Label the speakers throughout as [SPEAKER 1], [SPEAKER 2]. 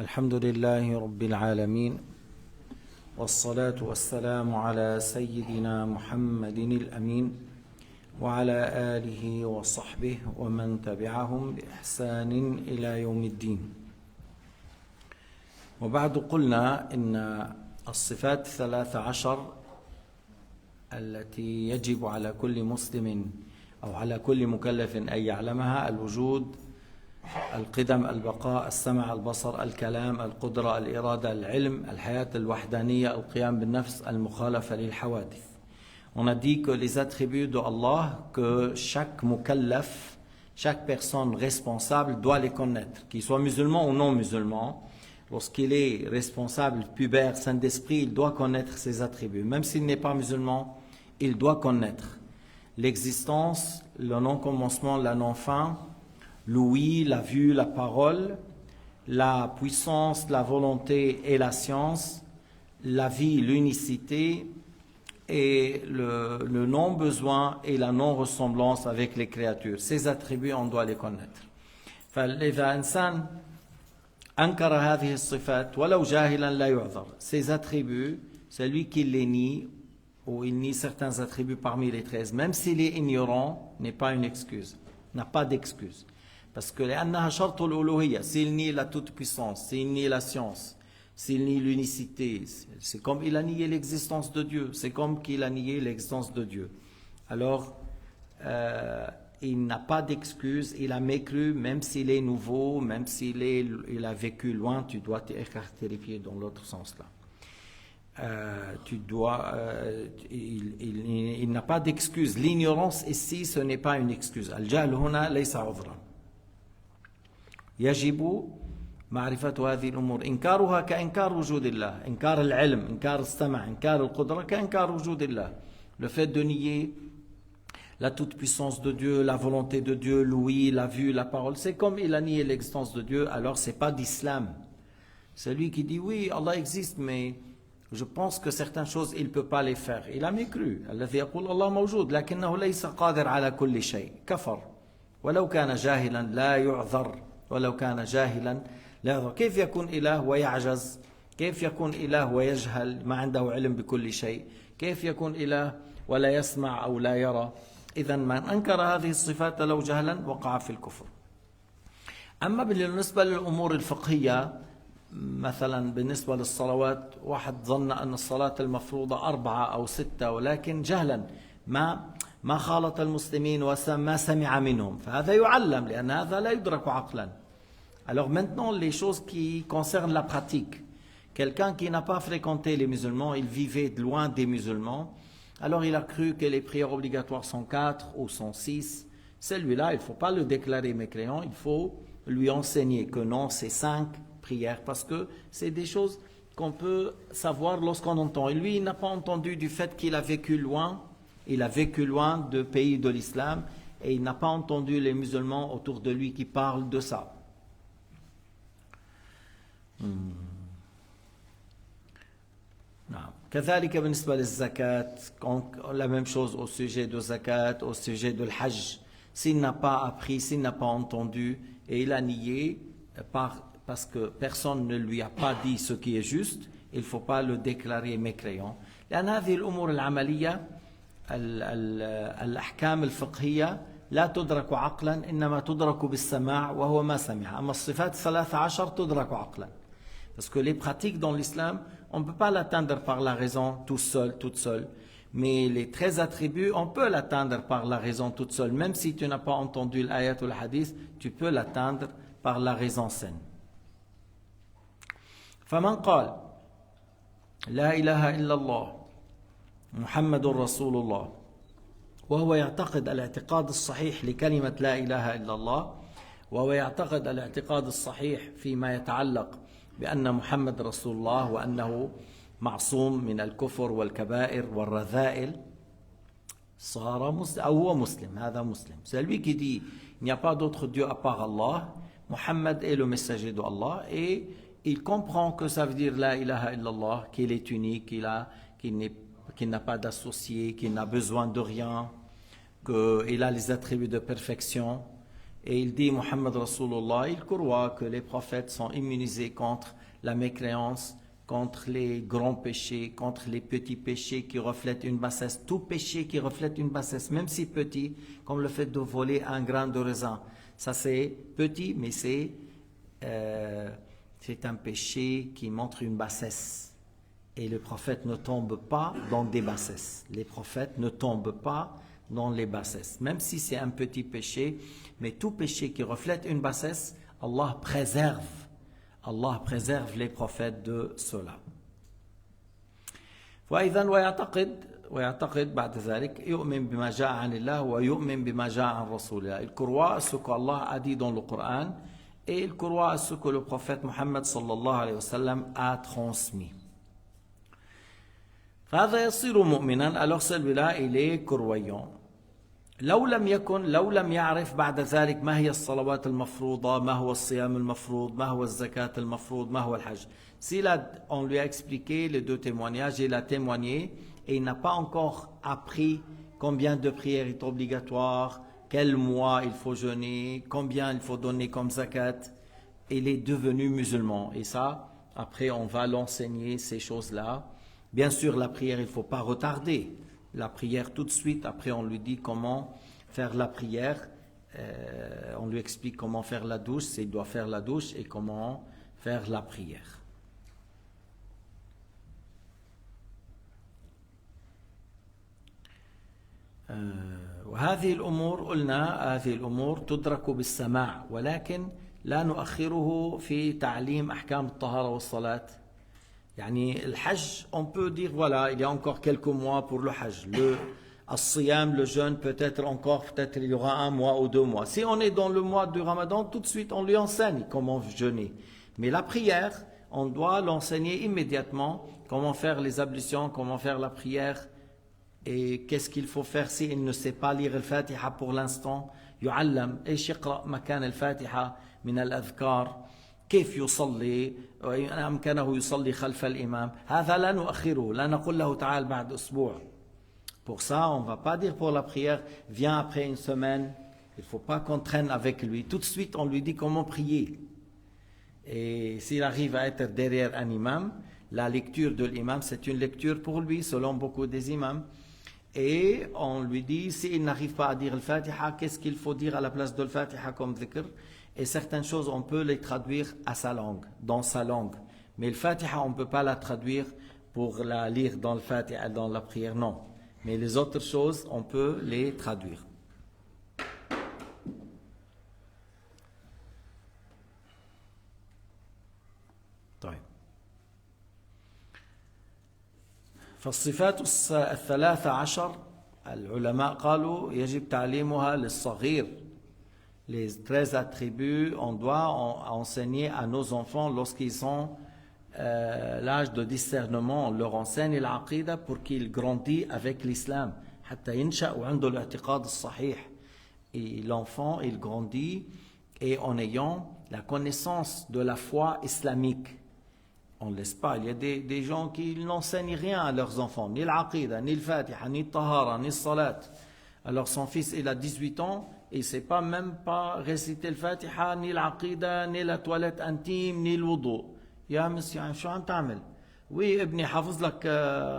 [SPEAKER 1] الحمد لله رب العالمين والصلاة والسلام على سيدنا محمد الأمين وعلى آله وصحبه ومن تبعهم بإحسان إلى يوم الدين. وبعد قلنا إن الصفات 13 التي يجب على كل مسلم أو على كل مكلف أن يعلمها: الوجود، القدم، البقاء، السمع، البصر، الكلام، القدرة، الإرادة، العلم، الحياة الوحدانية، القيام بالنفس، المخالفة للحوادث. On a dit que les attributs de Allah, que chaque mukallaf, chaque personne responsable doit les connaître, qu'il soit musulman ou non musulman. Lorsqu'il est responsable, pubère, saint d'esprit, il doit connaître ses attributs. Même s'il n'est pas musulman, il doit connaître l'existence, le non-commencement, la non-fin, l'ouïe, la vue, la parole, la puissance, la volonté et la science, la vie, l'unicité et le non-besoin et la non-ressemblance avec les créatures. Ces attributs, on doit les connaître. فإذا إنسان أنكر هذه الصفات ولو جاهلا لا يعذر. Ces attributs, celui qui les nie ou il nie certains attributs parmi les 13, même s'il est ignorant, n'est pas une excuse, n'a pas d'excuse. Parce que لأنها شرط الألوهية, s'il nie la toute-puissance, s'il nie la science, s'il nie l'unicité, c'est comme il a nié l'existence de Dieu, c'est comme qu'il a nié l'existence de Dieu. Alors, il n'a pas d'excuse, il a mécru, même s'il est nouveau, même il a vécu loin, tu dois te caractériser dans l'autre sens là. Il n'a pas d'excuse. L'ignorance ici, ce n'est pas une excuse. Al-jahl huna laysa udhran. يجب معرفة هذه الأمور. إنكارها كإنكار وجود الله. إنكار العلم, إنكار السمع, إنكار القدرة كإنكار وجود الله. Le fait de nier la toute-puissance de Dieu, la volonté de Dieu, l'ouïe, la vue, la parole, c'est comme il a nié l'existence de Dieu, alors c'est pas d'islam. Celui qui dit oui, Allah existe, mais je pense que certaines choses, il ne peut pas les faire. Il a mécru. الذي يقول الله موجود لكنه ليس قادر على كل شيء. كفر. ولو كان جاهلا لا يعذر. ولو كان جاهلا لا يعذر. كيف يكون إله ويعجز؟ كيف يكون إله ويجهل ما عنده علم بكل شيء؟ كيف يكون إله ولا يسمع أو لا يرى؟ إذن من أنكر هذه الصفات لو جهلا وقع في الكفر. أما بالنسبة للأمور الفقهية، مثلا بالنسبة للصلوات، واحد ظن أن الصلاة المفروضة 4 أو 6 ولكن جهلا ما خالط المسلمين وما سمع منهم، فهذا يعلم لأن هذا لا يدرك عقلا. Alors maintenant, les choses qui concernent la pratique. Quelqu'un qui n'a pas fréquenté les musulmans, il vivait loin des musulmans, alors il a cru que les prières obligatoires sont 4 ou sont 6. Celui-là, il ne faut pas le déclarer mécréant, il faut lui enseigner que non, c'est 5 prières, parce que c'est des choses qu'on peut savoir lorsqu'on entend. Et lui, il n'a pas entendu du fait qu'il a vécu loin, il a vécu loin de pays de l'islam, et il n'a pas entendu les musulmans autour de lui qui parlent de ça. كذلك بالنسبة للزكاة, la même chose au sujet de zakat, au sujet de l'hajj. S'il n'a pas appris, s'il n'a pas entendu, et il a nié parce que personne ne lui a pas dit ce qui est juste, il ne faut pas le déclarer mécréant. لأن هذه الأمور العملية الأحكام الفقهية لا تدرك عقلا إنما تدرك بالسماع وهو ما سمع. أما الصفات 13 تدرك عقلا. Parce que les pratiques dans l'islam, on ne peut pas l'atteindre par la raison tout seul, toute seule. Mais les 13 attributs, on peut l'atteindre par la raison toute seule. Même si tu n'as pas entendu l'ayat ou le hadith, tu peux l'atteindre par la raison saine. فمن قال لا إله إلا الله محمد رسول الله وهو يعتقد الاعتقاد الصحيح لكلمة لا إله إلا الله وهو يعتقد الاعتقاد الصحيح فيما يتعلق بأن محمد رسول الله وأنه معصوم من الكفر والكبائر والرذائل صار مسلم أو هو مسلم. هذا مسلم. Celui qui dit il n'y a pas d'autre Dieu à part Allah, Muhammad est le messager de Allah, et il comprend que ça veut dire la ilaha illallah, qu'il est unique, qu'il n'a pas d'associé, qu'il n'a besoin de rien, qu'il a les attributs de perfection, Et il dit, Muhammad Rasulullah, il croit que les prophètes sont immunisés contre la mécréance, contre les grands péchés, contre les petits péchés qui reflètent une bassesse. Tout péché qui reflète une bassesse, même si petit, comme le fait de voler un grain de raisin. Ça c'est petit, mais c'est un péché qui montre une bassesse. Et les prophètes ne tombent pas dans des bassesses. Les prophètes ne tombent pas dans les bassesses. Même si c'est un petit péché, mais tout péché qui reflète une bassesse, Allah préserve les prophètes de cela. فإذا ويعتقد بعد ذلك يؤمن بما جاء عن الله ويؤمن بما جاء عن رسول الله. Il croit à ce qu'Allah a dit dans le Coran et il croit à ce que le prophète Muhammad sallallahu alayhi wa sallam a transmis. فهذا يصير مؤمنا. Alors celui-là il est croyant. لو لم يعرف بعد ذلك ما هي الصلوات المفروضة، ما هو الصيام المفروض، ما هو الزكاة المفروض، ما هو الحج. Si on lui a expliqué les deux témoignages, il a témoigné et il n'a pas encore appris combien de prières est obligatoire, quel mois il faut jeûner, combien il faut donner comme zakat, il est devenu musulman. Et ça, après on va l'enseigner ces choses-là. Bien sûr, la prière, il ne faut pas retarder la prière tout de suite. Après, on lui dit comment faire la prière. On lui explique comment faire la douche, s'il doit faire la douche, et comment faire la prière. وهذه الأمور قلنا هذه الأمور تدرك بالسماع ولكن لا نؤخره في تعليم أحكام الطهارة والصلاة. يعني الحج, on peut dire voilà, il y a encore quelques mois pour le hajj. الصيام, le jeûne, peut-être il y aura un mois ou 2 mois. Si on est dans le mois du Ramadan, tout de suite on lui enseigne comment jeûner. Mais la prière, on doit l'enseigner immédiatement, comment faire les ablutions, comment faire la prière et qu'est-ce qu'il faut faire s'il ne sait pas lire al-Fatiha pour l'instant. يعلم ايش يقرأ مكان الفاتحة من الأذكار، كيف يصلي، وإن أمكنه يصلي خلف الإمام. هذا لا نؤخره، لا نقول له تعال بعد أسبوع. Pour ça, on ne va pas dire pour la prière, viens après une semaine. Il ne faut pas qu'on traîne avec lui. Tout de suite, on lui dit comment prier. Et s'il arrive à être derrière un imam, la lecture de l'imam, c'est une lecture pour lui, selon beaucoup des imams. Et on lui dit, s'il n'arrive pas à dire le Fatiha, qu'est-ce qu'il faut dire à la place de le Fatiha comme dhikr. Et certaines choses, on peut les traduire à sa langue, dans sa langue. Mais le Fatiha, on ne peut pas la traduire pour la lire dans le Fatiha, dans la prière, non. Mais les autres choses, on peut les traduire. طيب. فالصفات ال13 العلماء قالوا يجب تعليمها للصغير. Les 13 attributs, on doit enseigner à nos enfants lorsqu'ils ont l'âge de discernement. On leur enseigne l'aqida pour qu'ils grandissent avec l'islam. حتى ينشأ وعنده الاعتقاد الصحيح. Et l'enfant, il grandit et en ayant la connaissance de la foi islamique. On ne laisse pas. Il y a des gens qui n'enseignent rien à leurs enfants, ni l'aqida, ni le fatiha, ni le tahara, ni le salat. Alors son fils, il a 18 ans, et il ne sait pas même pas réciter le fatiha, ni l'aqida, ni la toilette intime, ni le wudu. يا مسيا شو عم تعمل؟ Oui, ابني حافظ لك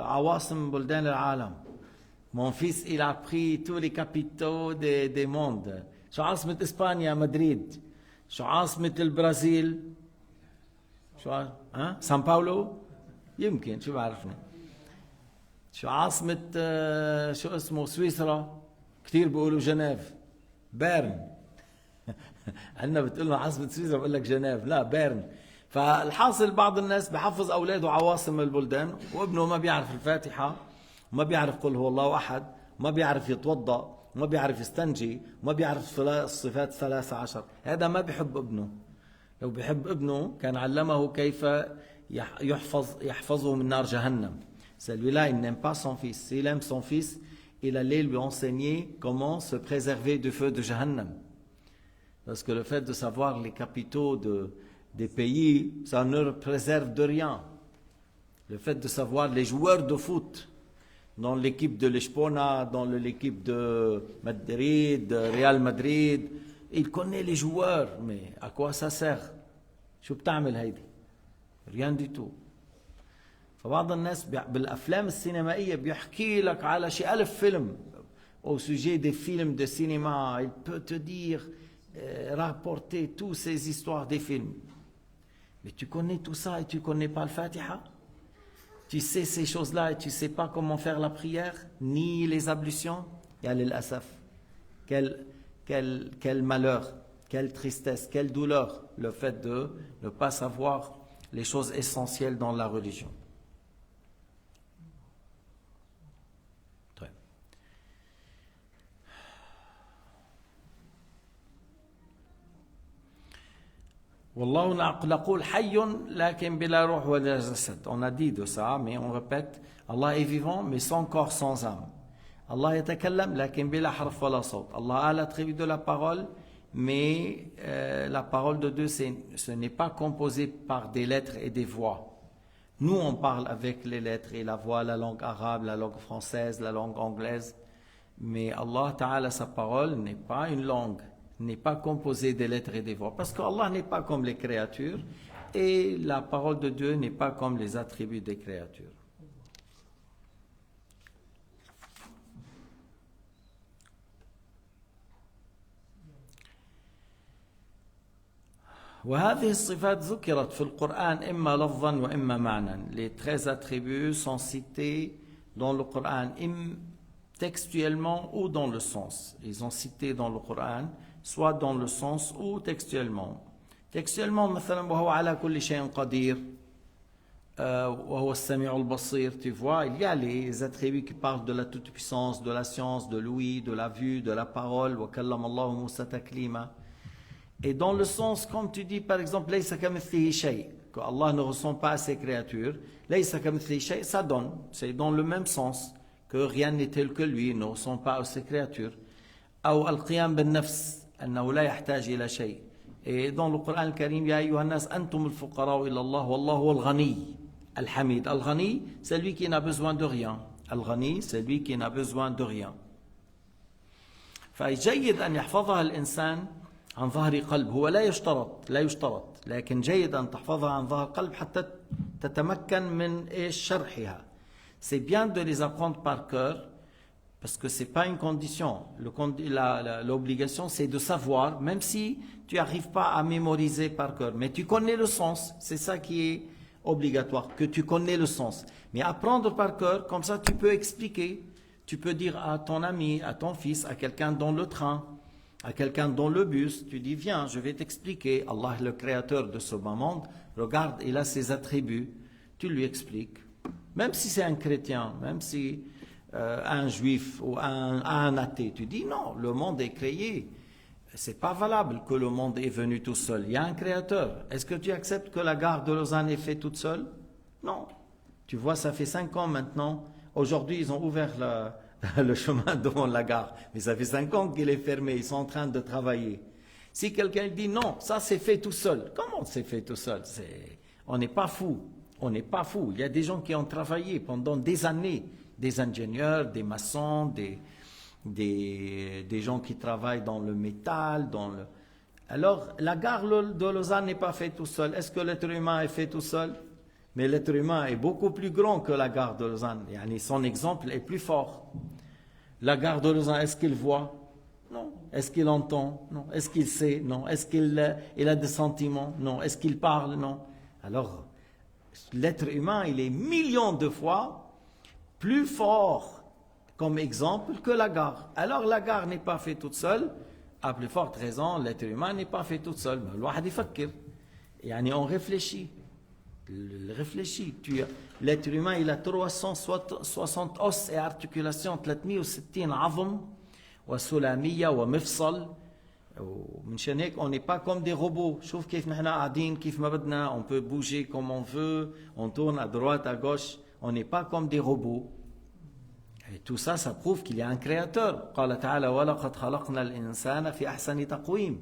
[SPEAKER 1] عواصم بلدان العالم. Mon fils, il a appris tous les capitaux des mondes. شو عاصمة إسبانيا؟ مدريد. شو عاصمة البرازيل؟ شو سان باولو؟ يمكن، شو بعرفني. شو عاصمة شو اسمه سويسرا؟ كثير بيقولوا جنيف. بيرن. عندنا بتقول له عاصمة سويسرا بقول لك جنيف، لا بيرن. فالحاصل بعض الناس بحفظ اولاده عواصم البلدان وابنه ما بيعرف الفاتحه وما بيعرف قل هو الله احد وما بيعرف يتوضا وما بيعرف يستنجي وما بيعرف الصفات 13. هذا ما بيحب ابنه. لو بيحب ابنه كان علمه كيف يحفظه من نار جهنم. Celui-là, il n'aime pas son fils. S'il aime son fils, il allait lui enseigner comment se préserver du feu de Jahannam. Parce que le fait de savoir les capitaux des pays, ça ne préserve de rien. Le fait de savoir les joueurs de foot dans l'équipe de Lisbonne, dans l'équipe de Madrid, de Real Madrid, il connaît les joueurs, mais à quoi ça sert? شو بتعمل هيدي؟ Rien du tout. فبعض الناس بالأفلام السينمائية بيحكي لك على شي 1000 فيلم au sujet des films de cinéma. Il peut te dire, rapporter toutes ces histoires des films. Mais tu connais tout ça et tu ne connais pas le Fatiha? Tu sais ces choses-là et tu ne sais pas comment faire la prière, ni les ablutions? Ya lil asaf. Quel malheur, quelle tristesse, quelle douleur, le fait de ne pas savoir les choses essentielles dans la religion. Wallahu naqul hayyun lakin bila ruh wa jasad. On a dit de ça, mais on répète, Allah est vivant, mais sans corps, sans âme. Allah yatakallam lakin bila harf wala sawt. Allah a l'attribut de la parole, mais la parole de Dieu, ce n'est pas composé par des lettres et des voix. Nous, on parle avec les lettres et la voix, la langue arabe, la langue française, la langue anglaise. Mais Allah Ta'ala, sa parole n'est pas une langue, n'est pas composée des lettres et des voix. Parce qu'Allah n'est pas comme les créatures et la parole de Dieu n'est pas comme les attributs des créatures. وهذه الصفات ذكرت في القرآن إما لفظا وإما معنى. Les 13 attributs sont cités dans le Coran, textuellement ou dans le sens. Ils sont cités dans le Coran, soit dans le sens ou textuellement. Textuellement, مثلا وهو على كل شيء قدير وهو السميع البصير. Tu vois, il y a les attributs qui parlent de la toute-puissance, de la science, de l'ouïe, de la vue, de la parole. وكلم الله موسى تكليما. Et dans le sens, comme tu dis par exemple, ليس كمثله شيء, que Allah ne ressent pas à ses créatures, ليس كمثله شيء, ça donne, c'est dans le même sens, que rien n'est tel que lui, ne ressent pas à ses créatures. أو القيام بالنفس, أنه لا يحتاج إلى شيء. Et dans le Coran Karim, يا أيها الناس أنتم الفقراء إلى الله والله هو الغني الحميد. الغني, c'est lui qui n'a besoin de rien. الغني, c'est lui qui n'a besoin de rien. فجيد أن يحفظها الإنسان عن ظهر قلب. هو لا يشترط لكن جيد أن تحفظها عن ظهر قلب حتى تتمكن من شرحها. C'est bien de les apprendre par cœur parce que ce n'est pas une condition. L'obligation, c'est de savoir, même si tu n'arrives pas à mémoriser par cœur, mais tu connais le sens. C'est ça qui est obligatoire, que tu connais le sens. Mais apprendre par cœur, comme ça tu peux expliquer. Tu peux dire à ton ami, à ton fils, à quelqu'un dans le train, à quelqu'un dans le bus, tu dis viens, je vais t'expliquer. Allah, le créateur de ce monde, regarde, il a ses attributs. Tu lui expliques. Même si c'est un chrétien, même si un juif ou un athée, tu dis non, le monde est créé. C'est pas valable que le monde est venu tout seul. Il y a un créateur. Est-ce que tu acceptes que la gare de Lausanne est faite toute seule? Non. Tu vois, ça fait 5 ans maintenant. Aujourd'hui, ils ont ouvert le chemin devant la gare. Mais ça fait 5 ans qu'il est fermé. Ils sont en train de travailler. Si quelqu'un dit non, ça c'est fait tout seul. Comment c'est fait tout seul? On n'est pas fou. On n'est pas fou. Il y a des gens qui ont travaillé pendant des années. Des ingénieurs, des maçons, des gens qui travaillent dans le métal. Alors, la gare de Lausanne n'est pas faite tout seul. Est-ce que l'être humain est fait tout seul? Mais l'être humain est beaucoup plus grand que la gare de Lausanne. Son exemple est plus fort. La gare de Lausanne, est-ce qu'il voit? Non. Est-ce qu'il entend? Non. Est-ce qu'il sait? Non. Est-ce qu'il a des sentiments? Non. Est-ce qu'il parle? Non. Alors, l'être humain, il est millions de fois plus fort comme exemple que la gare. Alors, la gare n'est pas faite toute seule. À plus forte raison, l'être humain n'est pas fait toute seule. On réfléchit. L'être humain, il a 360 os et articulations, 360 عظم وسلامية ومفصل. ومنشان هيك on n'est pas comme des robots. شوف كيف نحن قاعدين كيف ما بدنا, on peut bouger comme on veut, on tourne à droite, à gauche. On n'est pas comme des robots. Et tout ça, ça prouve qu'il y a un créateur. قال تعالى ولقد خلقنا الإنسان في أحسن تقويم.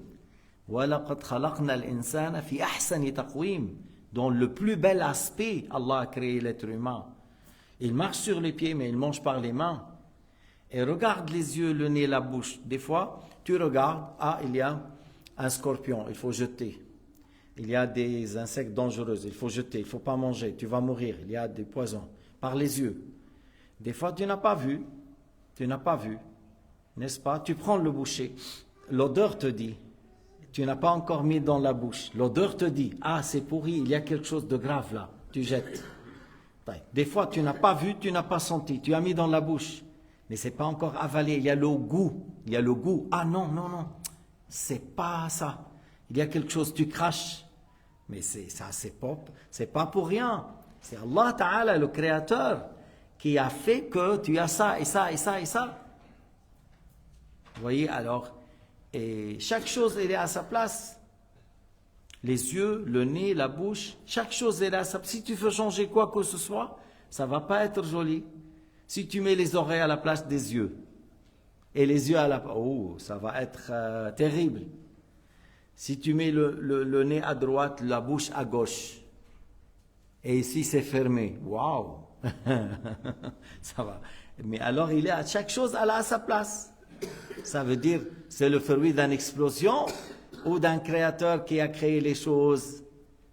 [SPEAKER 1] ولقد خلقنا الإنسان في أحسن تقويم. Dans le plus bel aspect, Allah a créé l'être humain. Il marche sur les pieds, mais il mange par les mains. Et regarde les yeux, le nez, la bouche. Des fois, tu regardes, il y a Un scorpion, il faut jeter. Il y a des insectes dangereux, il faut jeter, il ne faut pas manger, tu vas mourir, il y a des poisons. Par les yeux. Des fois, tu n'as pas vu, n'est-ce pas? Tu prends le boucher, l'odeur te dit, tu n'as pas encore mis dans la bouche, l'odeur te dit, ah c'est pourri, il y a quelque chose de grave là, tu jettes. Des fois, tu n'as pas vu, tu n'as pas senti, tu as mis dans la bouche, mais c'est pas encore avalé, il y a le goût, ah non, c'est pas ça, il y a quelque chose, tu craches, mais c'est pas pour rien, c'est Allah Ta'ala, le Créateur, qui a fait que tu as ça, et ça, et ça, et ça. Vous voyez, alors, et chaque chose, elle est à sa place. Les yeux, le nez, la bouche, chaque chose, elle est à sa place. Si tu veux changer quoi que ce soit, ça ne va pas être joli. Si tu mets les oreilles à la place des yeux, et les yeux à la place, oh, ça va être terrible. Si tu mets le nez à droite, la bouche à gauche, et ici c'est fermé, waouh, ça va. Mais alors il est à chaque chose, elle a à sa place. Ça veut dire, c'est le fruit d'une explosion ou d'un créateur qui a créé les choses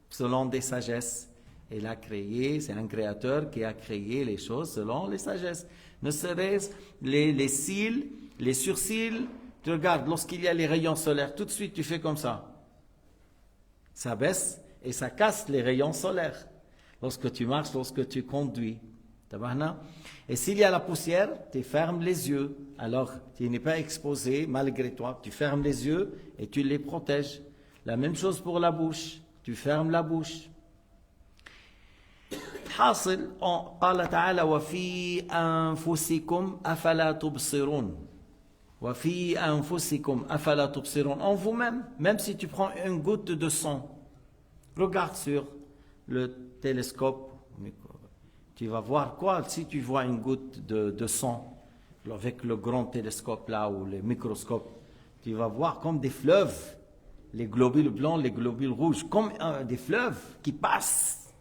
[SPEAKER 1] selon des sagesses. Il a créé, c'est un créateur qui a créé les choses selon les sagesses. Ne serait-ce les cils, les surcils, tu regardes, lorsqu'il y a les rayons solaires, tout de suite tu fais comme ça. Ça baisse et ça casse les rayons solaires. Lorsque tu marches, lorsque tu conduis. Et s'il y a la poussière, tu fermes les yeux. Alors, tu n'es pas exposé malgré toi. Tu fermes les yeux et tu les protèges. La même chose pour la bouche. Tu fermes la bouche. حاصل قال تعالى وفي أنفسكم أفلا تبصرون وفي أنفسكم أفلا تبصرون. En vous-même, même si tu prends une goutte de sang, regarde sur le télescope, tu vas voir quoi si tu vois une goutte de sang avec le grand télescope là ou le microscope, tu vas voir comme des fleuves, les globules blancs, les globules rouges, comme des fleuves qui passent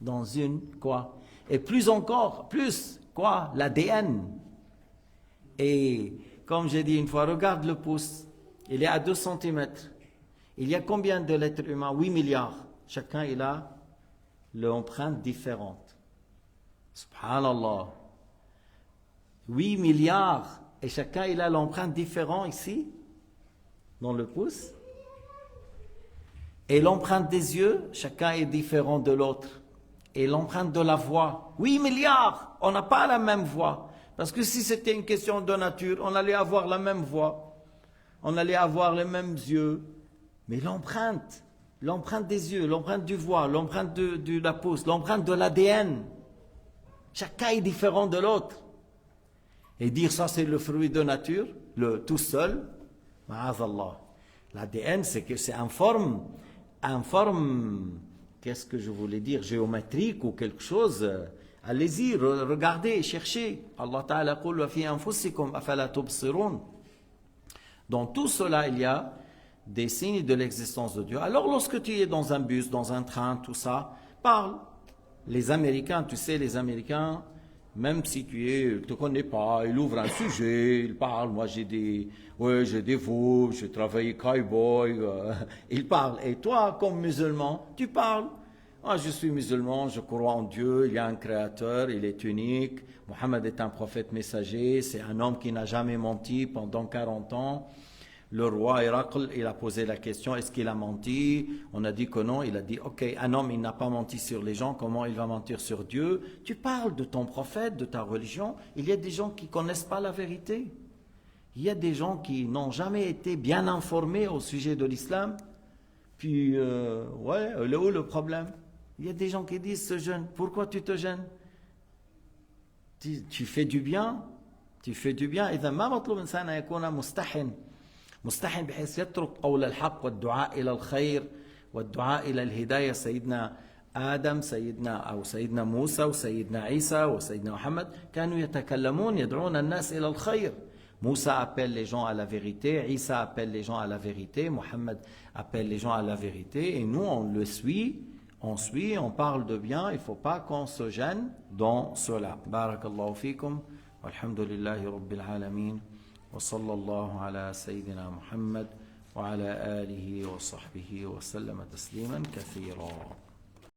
[SPEAKER 1] dans une quoi. Et plus encore, plus quoi, l'ADN. Et comme j'ai dit une fois, regarde le pouce, il est à 2 cm. Il y a combien de l'être humain? 8 milliards. Chacun il a l'empreinte différente. Subhanallah. 8 milliards. Et chacun il a l'empreinte différente ici, dans le pouce. Et l'empreinte des yeux, chacun est différent de l'autre. Et l'empreinte de la voix. 8 milliards. On n'a pas la même voix. Parce que si c'était une question de nature, on allait avoir la même voix. On allait avoir les mêmes yeux. Mais l'empreinte des yeux, l'empreinte du voix, l'empreinte de la pouce, l'empreinte de l'ADN. Chacun est différent de l'autre. Et dire ça c'est le fruit de nature, tout seul, ma'azallah. L'ADN c'est que c'est en forme, qu'est-ce que je voulais dire, géométrique ou quelque chose. Allez-y, regardez, cherchez. Allah Ta'ala qul wa fi anfusikum afala tubsirun. Dans tout cela, il y a des signes de l'existence de Dieu. Alors lorsque tu es dans un bus, dans un train, tout ça, parle. Les Américains, tu sais, les Américains, même si tu ne te connais pas, ils ouvrent un sujet, ils parlent. Moi, j'ai des veaux, j'ai travaillé cowboy. Ils parlent. Et toi, comme musulman, tu parles. Moi, je suis musulman, je crois en Dieu, il y a un créateur, il est unique. Mohammed est un prophète messager, c'est un homme qui n'a jamais menti pendant 40 ans. Le roi Héracle, il a posé la question, est-ce qu'il a menti? On a dit que non, il a dit, ok, un homme, il n'a pas menti sur les gens, comment il va mentir sur Dieu? Tu parles de ton prophète, de ta religion. Il y a des gens qui ne connaissent pas la vérité. Il y a des gens qui n'ont jamais été bien informés au sujet de l'islam. Puis, ouais, il est où le problème? Il y a des gens qui disent, ce jeûne, pourquoi tu te gênes? Tu fais du bien. Tu fais du bien. إذا ما مطلوب إنسان أن يكون مستحن بحيث يترك قول الحق والدعاء إلى الخير والدعاء إلى الهداية. سيدنا آدم سيدنا موسى وسيدنا عيسى وسيدنا محمد كانوا يتكلمون يدعون الناس إلى الخير. Moussa appelle les gens à la vérité, Isa appelle les gens à la vérité, Mohammed appelle les gens à la vérité, et nous on le suit, on parle de bien, il ne faut pas qu'on se gêne dans cela. Barakallahu fikum, walhamdulillahi rabbil alamin, wa sallallahu ala sayyidina Muhammad وعلى آله وصحبه وسلم تسليما كثيرا.